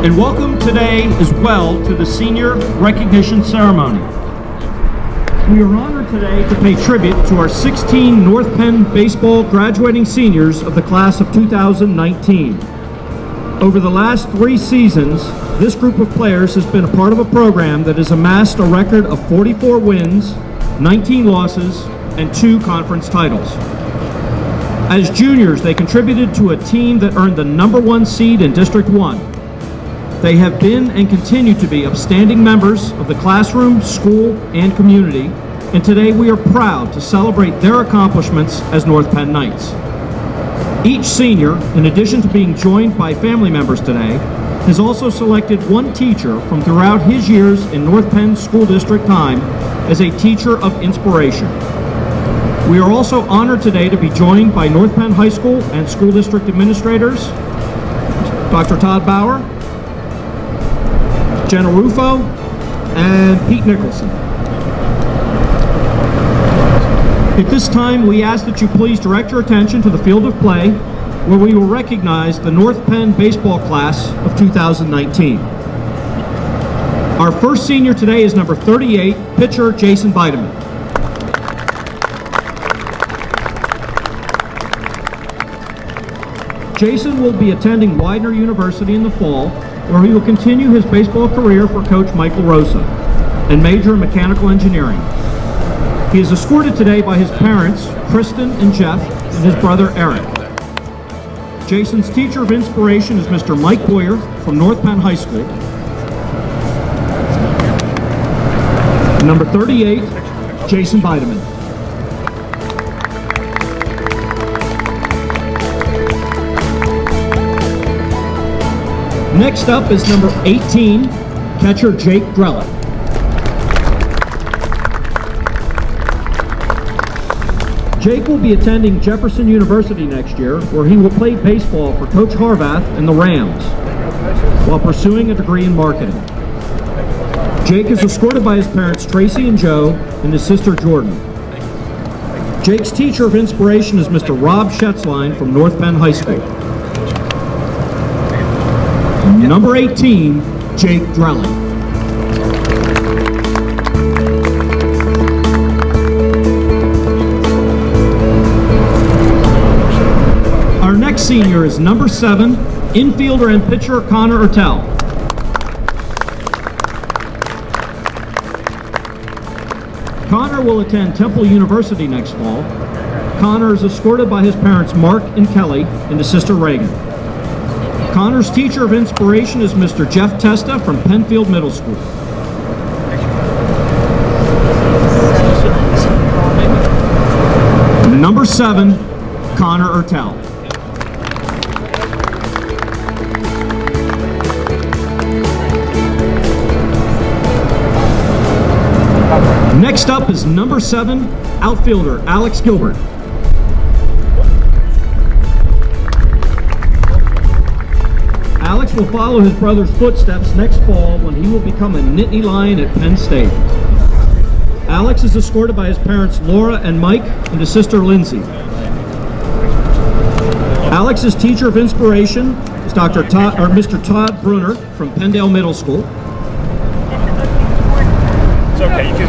And welcome today as well to the Senior Recognition Ceremony. We are honored today to pay tribute to our 16 North Penn baseball graduating seniors of the class of 2019. Over the last 3 seasons, this group of players has been a part of a program that has amassed a record of 44 wins, 19 losses, and 2 conference titles. As juniors, they contributed to a team that earned the #1 seed in District 1. They have been and continue to be upstanding members of the classroom, school, and community, and today we are proud to celebrate their accomplishments as North Penn Knights. Each senior, in addition to being joined by family members today, has also selected one teacher from throughout his years in North Penn School District time as a teacher of inspiration. We are also honored today to be joined by North Penn High School and School District administrators, Dr. Todd Bauer, Jenna Rufo, and Pete Nicholson. At this time, we ask that you please direct your attention to the field of play, where we will recognize the North Penn baseball class of 2019. Our first senior today is number 38, pitcher Jason Bideman. Jason will be attending Widener University in the fall, where he will continue his baseball career for Coach Michael Rosa and major in mechanical engineering. He is escorted today by his parents, Kristen and Jeff, and his brother, Eric. Jason's teacher of inspiration is Mr. Mike Boyer from North Penn High School. Number 38, Jason Bideman. Next up is number 18, catcher Jake Drella. Jake will be attending Jefferson University next year, where he will play baseball for Coach Harvath and the Rams, while pursuing a degree in marketing. Jake is escorted by his parents Tracy and Joe and his sister Jordan. Jake's teacher of inspiration is Mr. Rob Schetzline from North Penn High School. Number 18, Jake Drelling. Our next senior is number 7, infielder and pitcher Connor Ertel. Connor will attend Temple University next fall. Connor is escorted by his parents Mark and Kelly and his sister Reagan. Connor's teacher of inspiration is Mr. Jeff Testa from Penfield Middle School. Number 7, Connor Ertel. Next up is number 7, outfielder Alex Gilbert. Alex will follow his brother's footsteps next fall when he will become a Nittany Lion at Penn State. Alex is escorted by his parents Laura and Mike and his sister Lindsay. Alex's teacher of inspiration is Mr. Todd Brunner from Penndale Middle School. It's okay, you can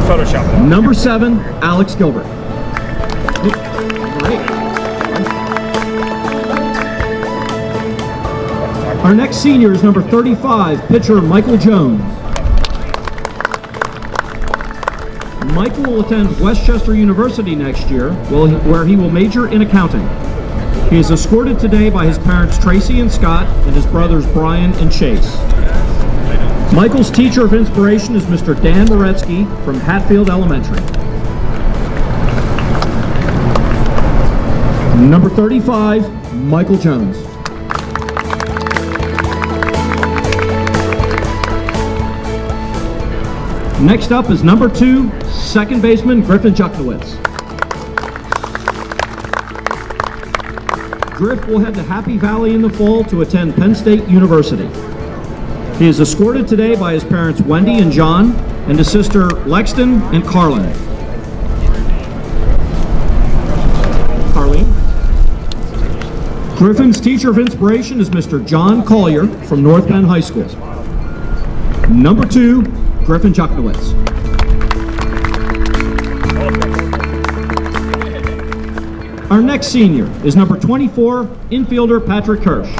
Photoshop it. Number 7, Alex Gilbert. Great. Our next senior is number 35, pitcher Michael Jones. Michael will attend Westchester University next year, where he will major in accounting. He is escorted today by his parents Tracy and Scott and his brothers Brian and Chase. Michael's teacher of inspiration is Mr. Dan Moretsky from Hatfield Elementary. Number 35, Michael Jones. Next up is number 2, second baseman Griffin Jucknowitz. Griff will head to Happy Valley in the fall to attend Penn State University. He is escorted today by his parents Wendy and John and his sister Lexton and Carlin. Griffin's teacher of inspiration is Mr. John Collier from North Penn High School. Number 2, Griffin Chucknowitz. Our next senior is number 24, infielder Patrick Hirsch.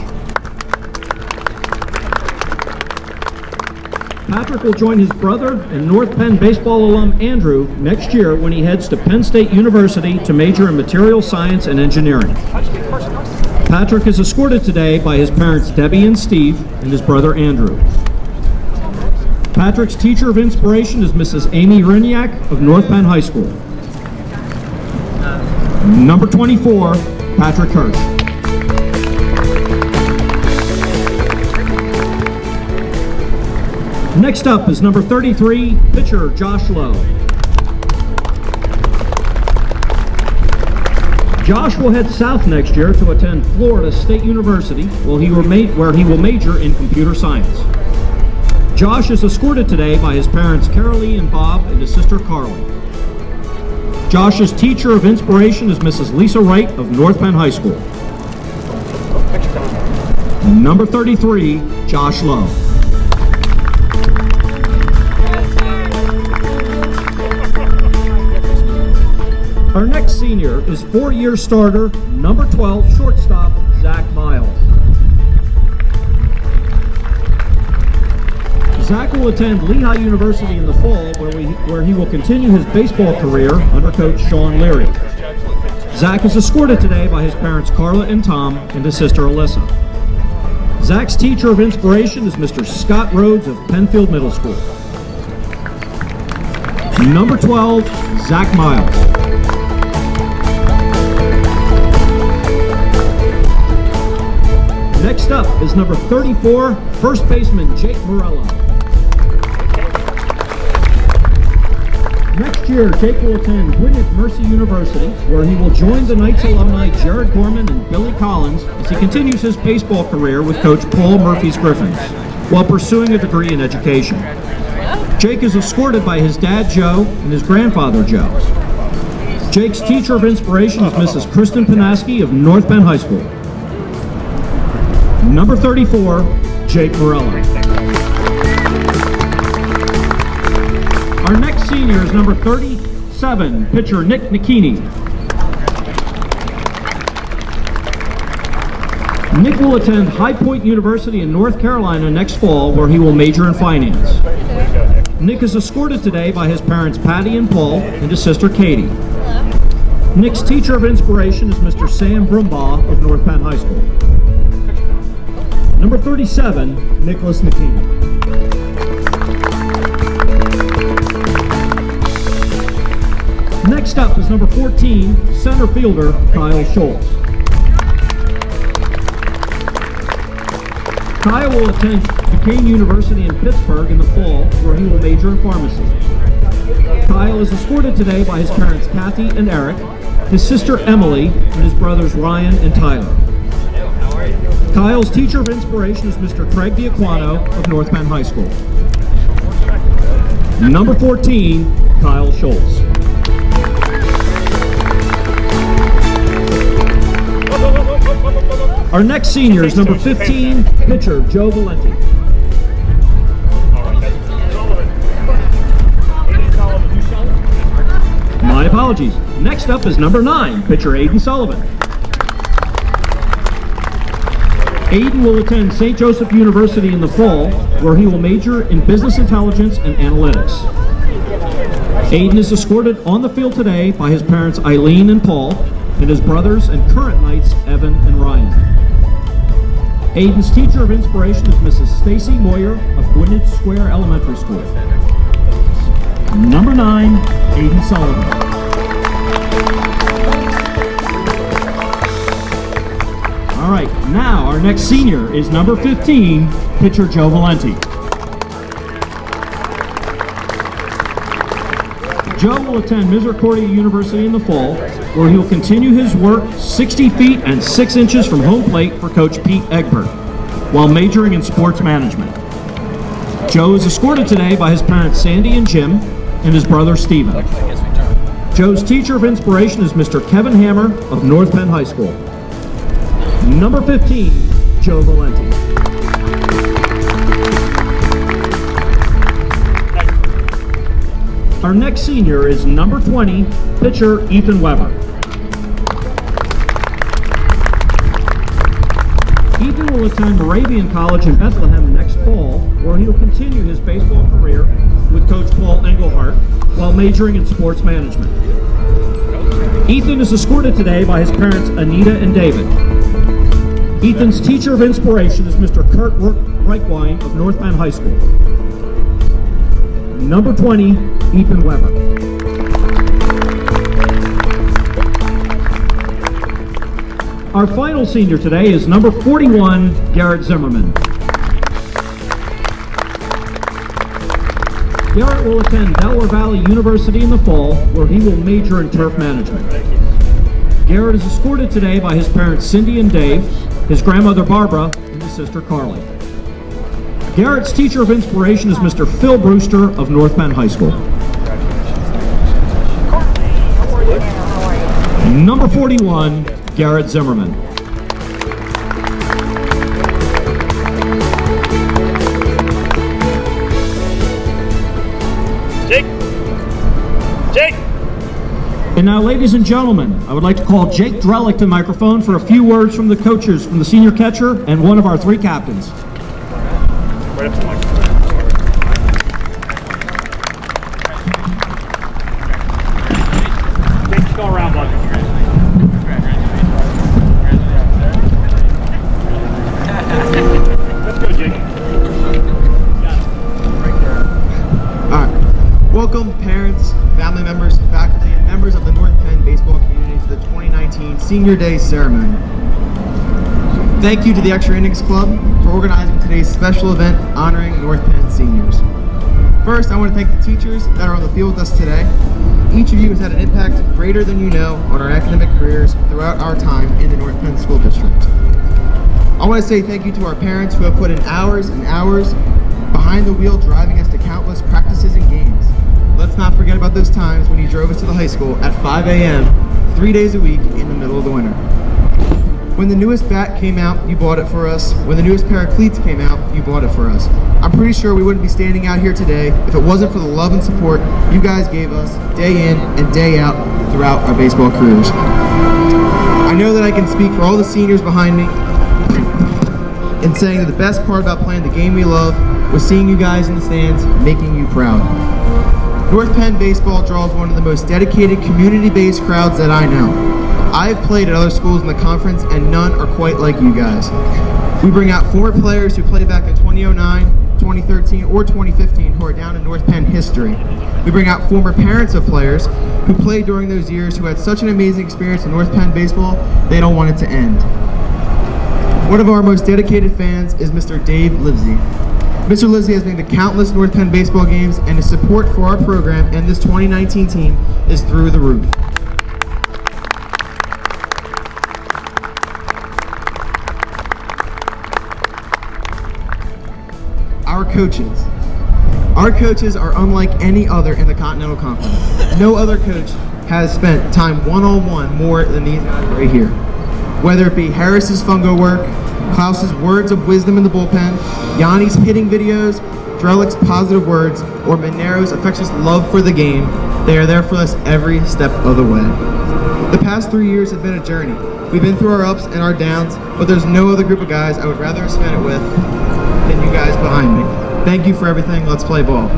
Patrick will join his brother and North Penn baseball alum Andrew next year when he heads to Penn State University to major in material science and engineering. Patrick is escorted today by his parents Debbie and Steve and his brother Andrew. Patrick's teacher of inspiration is Mrs. Amy Riniak of North Penn High School. Number 24, Patrick Hirsch. Next up is number 33, pitcher Josh Lowe. Josh will head south next year to attend Florida State University, where he will major in computer science. Josh is escorted today by his parents Carolee and Bob and his sister Carly. Josh's teacher of inspiration is Mrs. Lisa Wright of North Penn High School. Number 33, Josh Lowe. Our next senior is 4-year starter, number 12, shortstop, Zach Miles. Zach will attend Lehigh University in the fall, where he will continue his baseball career under Coach Sean Leary. Zach is escorted today by his parents Carla and Tom and his sister Alyssa. Zach's teacher of inspiration is Mr. Scott Rhodes of Penfield Middle School. Number 12, Zach Miles. Next up is number 34, first baseman Jake Morello. Next year, Jake will attend Gwynedd Mercy University, where he will join the Knights alumni Jared Gorman and Billy Collins as he continues his baseball career with Coach Paul Murphy's Griffins, while pursuing a degree in education. Jake is escorted by his dad Joe and his grandfather Joe. Jake's teacher of inspiration is Mrs. Kristen Panaski of North Penn High School. Number 34, Jake Morello. Our next senior is number 37, pitcher Nick Nikini. Nick will attend High Point University in North Carolina next fall, where he will major in finance. Nick is escorted today by his parents Patty and Paul and his sister Katie. Nick's teacher of inspiration is Mr. Sam Brumbaugh of North Penn High School. Number 37, Nicholas Nikini. Next up is number 14, center fielder Kyle Schultz. Kyle will attend Duquesne University in Pittsburgh in the fall, where he will major in pharmacy. Kyle is escorted today by his parents Kathy and Eric, his sister Emily, and his brothers Ryan and Tyler. Kyle's teacher of inspiration is Mr. Craig Diaquano of North Penn High School. Number 14, Kyle Schultz. Our next senior is number 15, pitcher Joe Valenti. My apologies. Next up is number 9, pitcher Aiden Sullivan. Aiden will attend St. Joseph University in the fall, where he will major in business intelligence and analytics. Aiden is escorted on the field today by his parents Eileen and Paul, and his brothers and current Knights Evan and Ryan. Aiden's teacher of inspiration is Mrs. Stacy Moyer of Gwynedd Square Elementary School. Number 9, Aiden Sullivan. All right, now our next senior is number 15, pitcher Joe Valenti. Joe will attend Misericordia University in the fall, where he will continue his work 60 feet and 6 inches from home plate for Coach Pete Egbert, while majoring in sports management. Joe is escorted today by his parents Sandy and Jim and his brother Stephen. Joe's teacher of inspiration is Mr. Kevin Hammer of North Penn High School. Number 15, Joe Valenti. Our next senior is number 20, pitcher Ethan Weber. Ethan will attend Moravian College in Bethlehem next fall, where he will continue his baseball career with Coach Paul Engelhardt while majoring in sports management. Ethan is escorted today by his parents Anita and David. Ethan's teacher of inspiration is Mr. Kurt Reichwein of North Penn High School. Number 20, Ethan Weber. Our final senior today is number 41, Garrett Zimmerman. Garrett will attend Delaware Valley University in the fall, where he will major in turf management. Garrett is escorted today by his parents Cindy and Dave, his grandmother Barbara, and his sister Carly. Garrett's teacher of inspiration is Mr. Phil Brewster of North Penn High School. Number 41, Garrett Zimmerman. Jake! And now, ladies and gentlemen, I would like to call Jake Drellick to the microphone for a few words from the coaches, from the senior catcher and one of our three captains. Right up to the mic. Jake, go around, bud. Let's go, Jake. Alright. Welcome, parents, family members, faculty, and members of the North Penn baseball community to the 2019 Senior Day ceremony. Thank you to the Extra Innings Club for organizing today's special event honoring North Penn seniors. First, I want to thank the teachers that are on the field with us today. Each of you has had an impact greater than you know on our academic careers throughout our time in the North Penn School District. I want to say thank you to our parents who have put in hours and hours behind the wheel driving us to countless practices and games. Let's not forget about those times when you drove us to the high school at 5 a.m. 3 days a week in the middle of the winter. When the newest bat came out, you bought it for us. When the newest pair of cleats came out, you bought it for us. I'm pretty sure we wouldn't be standing out here today if it wasn't for the love and support you guys gave us day in and day out throughout our baseball careers. I know that I can speak for all the seniors behind me in saying that the best part about playing the game we love was seeing you guys in the stands, making you proud. North Penn baseball draws one of the most dedicated community-based crowds that I know. I've played at other schools in the conference and none are quite like you guys. We bring out former players who played back in 2009, 2013, or 2015 who are down in North Penn history. We bring out former parents of players who played during those years who had such an amazing experience in North Penn baseball, they don't want it to end. One of our most dedicated fans is Mr. Dave Livesey. Mr. Livesey has been to countless North Penn baseball games and his support for our program and this 2019 team is through the roof. Our coaches are unlike any other in the Continental Conference. No other coach has spent time one-on-one more than these guys right here. Whether it be Harris's fungo work, Klaus's words of wisdom in the bullpen, Yanni's hitting videos, Drellick's positive words, or Monero's affectionate love for the game, they are there for us every step of the way. The past 3 years have been a journey. We've been through our ups and our downs, but there's no other group of guys I would rather have spent it with than you guys behind me. Thank you for everything. Let's play ball.